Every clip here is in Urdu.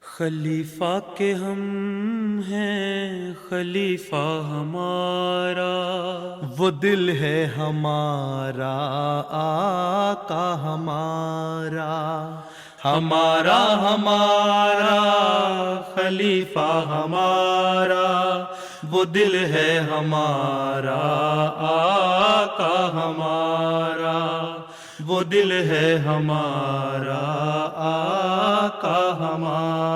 خلیفہ کے ہم ہیں خلیفہ ہمارا، وہ دل ہے ہمارا آقا ہمارا، ہمارا ہمارا خلیفہ ہمارا، وہ دل ہے ہمارا آقا ہمارا، وہ دل ہے ہمارا آقا ہمارا۔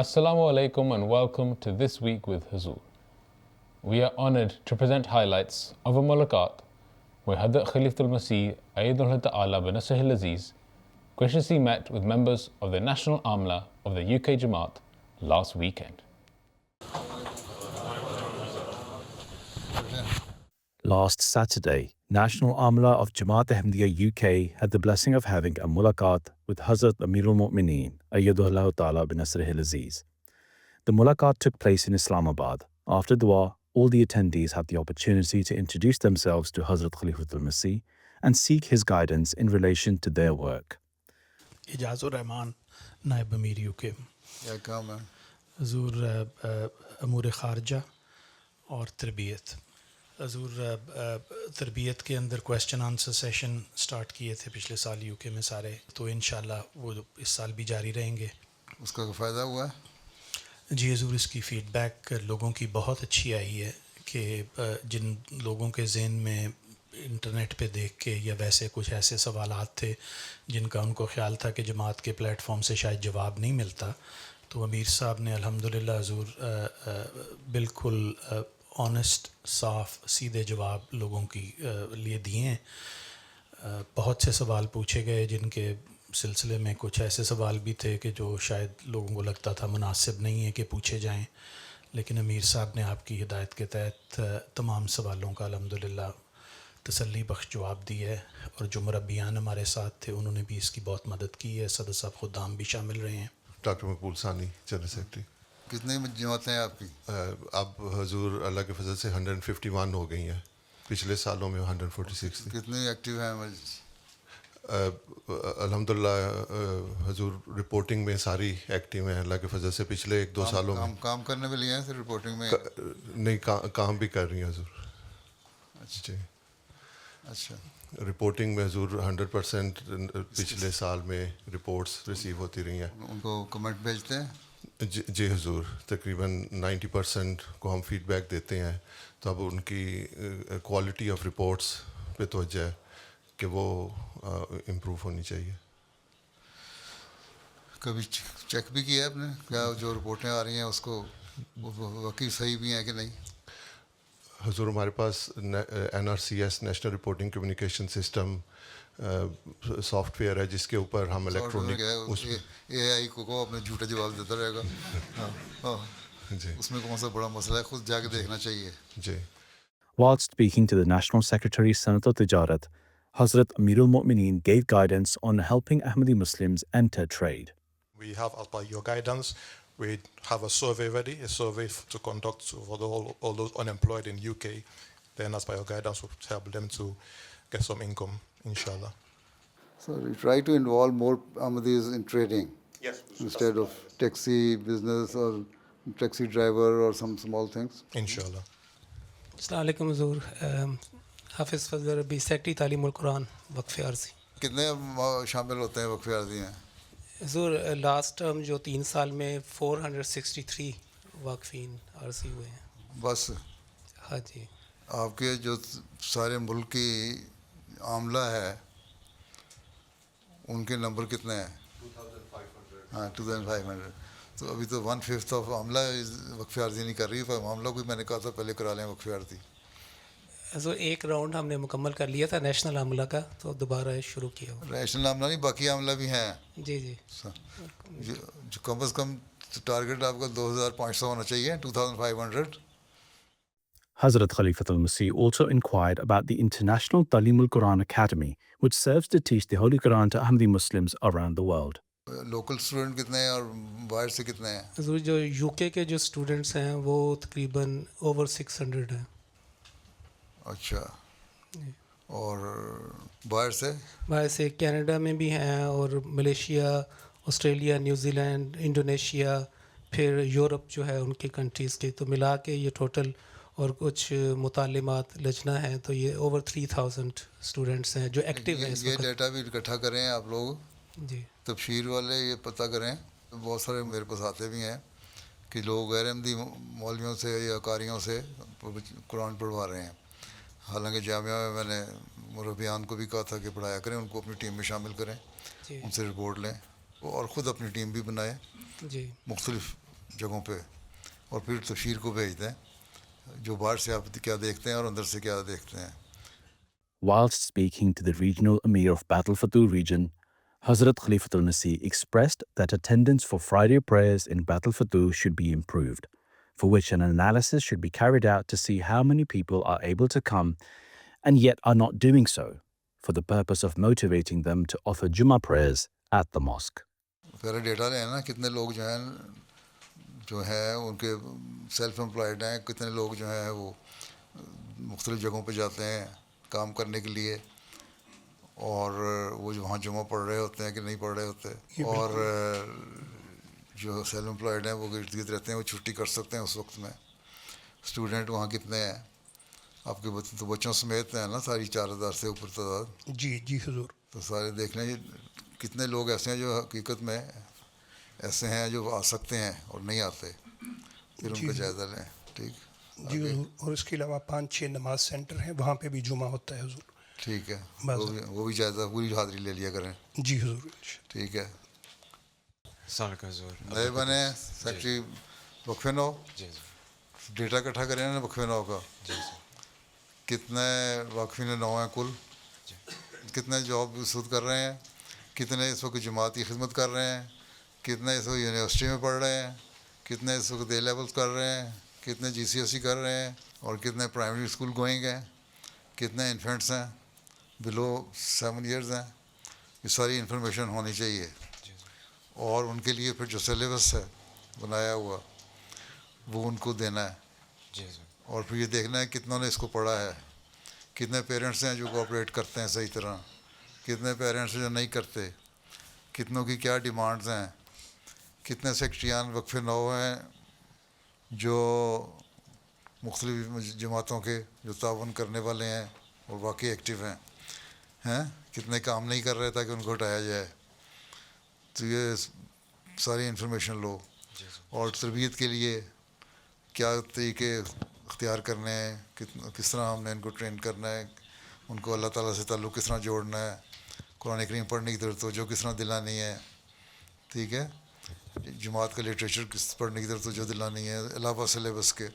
Assalamu alaikum and welcome to This Week with Huzur. We are honoured to present highlights of a mulaqat where Hadrat Khalifatul Masih Ayyadullah Ta'ala bin Nasrihil Aziz graciously met with members of the National Amla of the UK Jamaat last weekend. Last Saturday, National Amla of Jamaat Ahmadiyya UK had the blessing of having a mulaqat with Hazrat Amirul Mu'mineen Ayyadullah Ta'ala bin Nasrihil Aziz. The mulaqat took place in Islamabad. After dua, all the attendees had the opportunity to introduce themselves to Hazrat Khalifatul Masih and seek his guidance in relation to their work. اعجاز الرحمان نائب امیر یو کے، کیا کام ہے؟ حضور امور خارجہ اور تربیت. حضور تربیت کے اندر کویسچن آنسر سیشن سٹارٹ کیے تھے پچھلے سال یو کے میں سارے، تو انشاءاللہ وہ اس سال بھی جاری رہیں گے. اس کا فائدہ ہوا ہے؟ جی حضور، اس کی فیڈ بیک لوگوں کی بہت اچھی آئی ہے کہ جن لوگوں کے ذہن میں انٹرنیٹ پہ دیکھ کے یا ویسے کچھ ایسے سوالات تھے جن کا ان کو خیال تھا کہ جماعت کے پلیٹ فارم سے شاید جواب نہیں ملتا، تو امیر صاحب نے الحمدللہ حضور بالکل آنیسٹ صاف سیدھے جواب لوگوں کی لیے دیے ہیں. بہت سے سوال پوچھے گئے جن کے سلسلے میں کچھ ایسے سوال بھی تھے کہ جو شاید لوگوں کو لگتا تھا مناسب نہیں ہے کہ پوچھے جائیں، لیکن امیر صاحب نے آپ کی ہدایت کے تحت تمام سوالوں کا الحمدللہ تسلی بخش جواب دی ہے، اور جو مربیان ہمارے ساتھ تھے انہوں نے بھی اس کی بہت مدد کی ہے. صدر صاحب خدام بھی شامل رہے ہیں. ڈاکٹر مقبول ثانی جنرل سیکرٹری. کتنے جماعتیں ہیں آپ کی؟ اب حضور اللہ کے فضل سے 151 ہو گئی ہیں، پچھلے سالوں میں 146 تھی. کتنے ایکٹیو ہیں؟ الحمدللہ حضور رپورٹنگ میں ساری ایکٹیو ہیں اللہ کے فضل سے. پچھلے 1-2 سالوں میں کام کرنے میں لیے ہیں صرف رپورٹنگ میں نہیں، کام بھی کر رہی ہیں حضور. جی اچھا. رپورٹنگ میں حضور 100% پچھلے سال میں رپورٹس ریسیو ہوتی رہی ہیں. ان کو کمنٹ بھیجتے ہیں؟ جی حضور، تقریباً 90% کو ہم فیڈ بیک دیتے ہیں، تو اب ان کی کوالٹی آف رپورٹس پہ توجہ ہے کہ وہ امپروو ہونی چاہیے. کبھی چیک بھی کیا ہے آپ نے کیا جو رپورٹیں آ رہی ہیں اس کو واقعی صحیح بھی ہیں کہ نہیں؟ حضور ہمارے پاس NRCS national reporting communication system soft where ہے جس کے اوپر ہم الیکٹرانک اے آئی کو اپنے جھوٹے جواب دیتا رہے گا. جی اس میں کون سا بڑا مسئلہ ہے؟ خود جا کے دیکھنا چاہیے. جی. Whilst speaking to the National Secretary Sanat al-Tijarat, Hazrat Amirul Mu'mineen gave guidance on helping Ahmadi Muslims enter trade. We have, as per your guidance, we have a survey ready, a survey to conduct for all those unemployed in UK. Then, as per your guidance, we'll help them to get some income, inshallah. So we try to involve more Ahmadis in trading. Yes. Instead of taxi business or taxi driver or some small things. Inshallah. السلام علیکم حضور. حافظ فضل ربی، سیکرٹری تعلیم القرآن وقف عارضی. کتنے شامل ہوتے ہیں وقف عارضی میں؟ حضور لاسٹ ٹرم جو 3 سال میں 463 واقفین عارضی ہوئے ہیں. بس؟ ہاں جی. آپ کے جو سارے ملک کی عاملہ ہے ان کے نمبر کتنے ہیں؟ 2500. ہاں 2500. تو ابھی تو 1/5 آف عاملہ وقف عارضی نہیں کر رہی. معاملہ کوئی میں نے کہا تھا پہلے کرا لیں وقف عارضی. حضور ایک راؤنڈ ہم نے مکمل کر لیا تھا نیشنل عاملہ کا، تو دوبارہ شروع کیا. نیشنل عاملہ نہیں، باقی عاملہ بھی ہیں. جی جی. جو کم از کم ٹارگیٹ آپ کا 2500 ہونا چاہیے. 2500. Hazrat Khalifatul Masih also inquired about the International Talim al-Quran Academy, which serves to teach the Holy Quran to Ahmadi Muslims around the world. Local student کتنے ہیں اور باہر سے کتنے ہیں؟ حضور جو یو کے جو اسٹوڈنٹس ہیں وہ تقریباً اوور 600 ہیں. اچھا. اور باہر سے کینیڈا میں بھی ہیں اور Malaysia Australia, New Zealand, Indonesia, پھر یورپ جو ہے ان کی کنٹریز کے، تو ملا کے یہ ٹوٹل اور کچھ متعلمات لجنہ ہیں، تو یہ اوور 3000 اسٹوڈنٹس ہیں جو ایکٹیو ہیں اس یہ وقت. ڈیٹا بھی اکٹھا کریں آپ لوگ، جی تبشیر والے یہ پتہ کریں. بہت سارے میرے پاس آتے بھی ہیں کہ لوگ غیر احمدی مولویوں سے یا قاریوں سے قرآن پڑھوا رہے ہیں. حالانکہ جامعہ میں میں نے مربیان کو بھی کہا تھا کہ پڑھایا کریں، ان کو اپنی ٹیم میں شامل کریں، جی ان سے رپورٹ لیں اور خود اپنی ٹیم بھی بنائیں جی مختلف جگہوں پہ، اور پھر تبشیر کو بھیج دیں جو باہر سے آپ کیا دیکھتے ہیں اور اندر سے کیا دیکھتے ہیں. Whilst speaking to the regional Emir of Battle Fattu region, Hazrat Khalifatul Masih expressed that attendance for Friday prayers in Battle Fattu should be improved, for which an analysis should be carried out to see how many people are able to come and yet are not doing so, for the purpose of motivating them to offer Jummah prayers at the mosque. پہلے ڈیٹا لیں نا، کتنے لوگ جو ہیں ان کے سیلف امپلائڈ ہیں، کتنے لوگ جو ہیں وہ مختلف جگہوں پہ جاتے ہیں کام کرنے کے لیے، اور وہ جو وہاں جمعہ پڑھ رہے ہوتے ہیں کہ نہیں پڑھ رہے ہوتے، اور جو سیلف امپلائڈ ہیں وہ ارد گرد رہتے ہیں، وہ چھٹی کر سکتے ہیں اس وقت میں. اسٹوڈنٹ وہاں کتنے ہیں آپ کے تو بچوں سمیت ہیں نا، ساری 4000 سے اوپر تعداد. جی جی حضور. تو سارے دیکھ لیں کتنے لوگ ایسے ہیں جو حقیقت میں ایسے ہیں جو آ سکتے ہیں اور نہیں آتے، پھر ان کا جائزہ لیں. ٹھیک جی حضور. اور اس کے علاوہ 5-6 نماز سینٹر ہیں، وہاں پہ بھی جمعہ ہوتا ہے حضور. ٹھیک ہے، وہ بھی جائزہ پوری حاضری لے لیا کریں. جی حضور. ٹھیک ہے. السلام علیکم حضور. نئے بنے سیکٹری وقف نو، ڈیٹا اکٹھا کریں نا وقف نو کا. کتنے واقفین نو ہیں کل، کتنے جاب سود کر رہے ہیں، کتنے اس وقت جماعتی خدمت کر رہے ہیں، کتنے اس وقت یونیورسٹی میں پڑھ رہے ہیں، کتنے اس وقت اے لیولس کر رہے ہیں، کتنے جی سی ایس سی کر رہے ہیں، اور کتنے پرائمری اسکول گوئنگ ہیں، کتنے انفینٹس ہیں بلو 7 ایئرز ہیں. یہ ساری انفارمیشن ہونی چاہیے. اور ان کے لیے پھر جو سلیبس ہے بنایا ہوا وہ ان کو دینا ہے. اور پھر یہ دیکھنا ہے کتنوں نے اس کو پڑھا ہے، کتنے پیرنٹس ہیں جو کوآپریٹ کرتے ہیں صحیح طرح، کتنے پیرنٹس ہیں جو نہیں کرتے، کتنوں کی کیا ڈیمانڈز ہیں، کتنے سیکٹریان وقف نو ہیں جو مختلف جماعتوں کے جو تعاون کرنے والے ہیں اور واقعی ایکٹیو ہیں، کتنے کام نہیں کر رہے تاکہ ان کو ہٹایا جائے. تو یہ ساری انفارمیشن لو. اور تربیت کے لیے کیا طریقے اختیار کرنے ہیں، کس طرح ہم نے ان کو ٹرین کرنا ہے، ان کو اللہ تعالیٰ سے تعلق کس طرح جوڑنا ہے، قرآن کریم پڑھنے کی طرف توجہ کس طرح دلانی ہے. ٹھیک ہے. جماعت کا لٹریچر کس پڑھنے کی طرف توجہ دلانی ہے علاوہ سلیبس کے.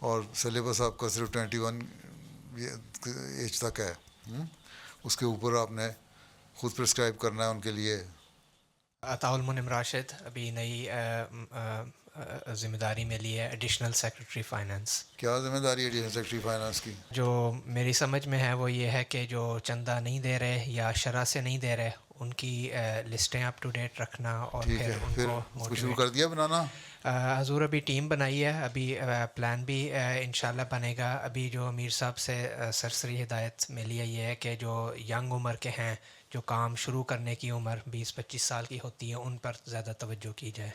اور سلیبس آپ کا صرف 21 ایج تک ہے، اس کے اوپر آپ نے خود پرسکرائب کرنا ہے ان کے لیے. عطاء المنعم راشد ابھی نئی ذمہ داری میں لی ہے، ایڈیشنل سیکرٹری فائنانس. کیا ذمہ داری ہے ایڈیشنل سیکرٹری فائنانس کی؟ جو میری سمجھ میں ہے وہ یہ ہے کہ جو چندہ نہیں دے رہے یا شرح سے نہیں دے رہے ان کی لسٹیں اپ ٹو ڈیٹ رکھنا، اور پھر ان کو شروع کر دیا بنانا. حضور ابھی ٹیم بنائی ہے، ابھی پلان بھی انشاءاللہ بنے گا. ابھی جو امیر صاحب سے سرسری ہدایت ملی ہے یہ ہے کہ جو ینگ عمر کے ہیں، جو کام شروع کرنے کی عمر 20-25 سال کی ہوتی ہے، ان پر زیادہ توجہ کی جائے.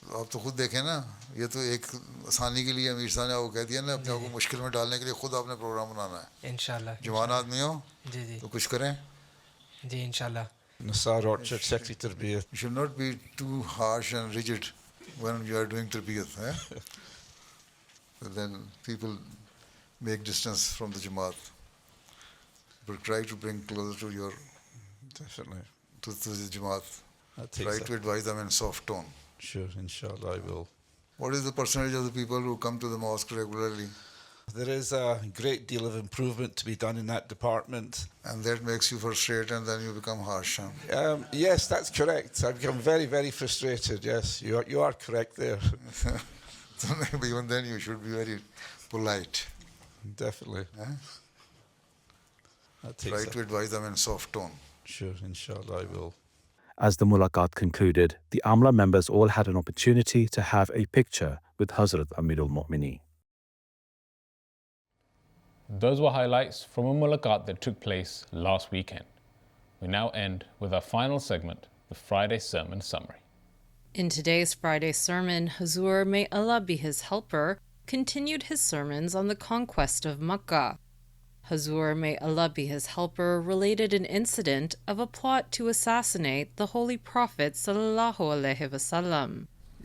آپ تو خود دیکھیں نا، یہ تو ایک آسانی کے لیے امیر صاحب نے وہ کہہ دیا نا، اپنے آپ کو مشکل میں ڈالنے کے لیے خود آپ نے پروگرام بنانا ہے. انشاءاللہ جوان آدمی ہو جی تو کچھ کریں. جی انشاءاللہ. Nassar Orchard Secretary Tarbiyat. You should not be too harsh and rigid when you are doing Tarbiyat. Then people make distance from the Jamaat. But try to bring closer to your Definitely. to the Jamaat. Try to advise them in soft tone. Sure, inshallah I will. What is the percentage of the people who come to the mosque regularly? There is a great deal of improvement to be done in that department. And that makes you frustrated and then you become harsh. Yes, that's correct. I've become very, very frustrated. Yes, you are correct there. So even then you should be very polite. Definitely. Try to advise them in soft tone. Sure, inshallah I will. As the mulaqat concluded, the Amla members all had an opportunity to have a picture with Hazrat Amirul Mu'mineen. Those were highlights from a mulaqat that took place last weekend. We now end with our final segment, the Friday sermon summary. In today's Friday sermon, Hazur, may Allah be his helper, continued his sermons on the conquest of Makkah. Hazur, may Allah be his helper, related an incident of a plot to assassinate the Holy Prophet sallallahu alaihi wasallam.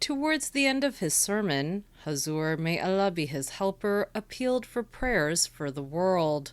Towards the end of his sermon, Hazur, may Allah be his helper, appealed for prayers for the world.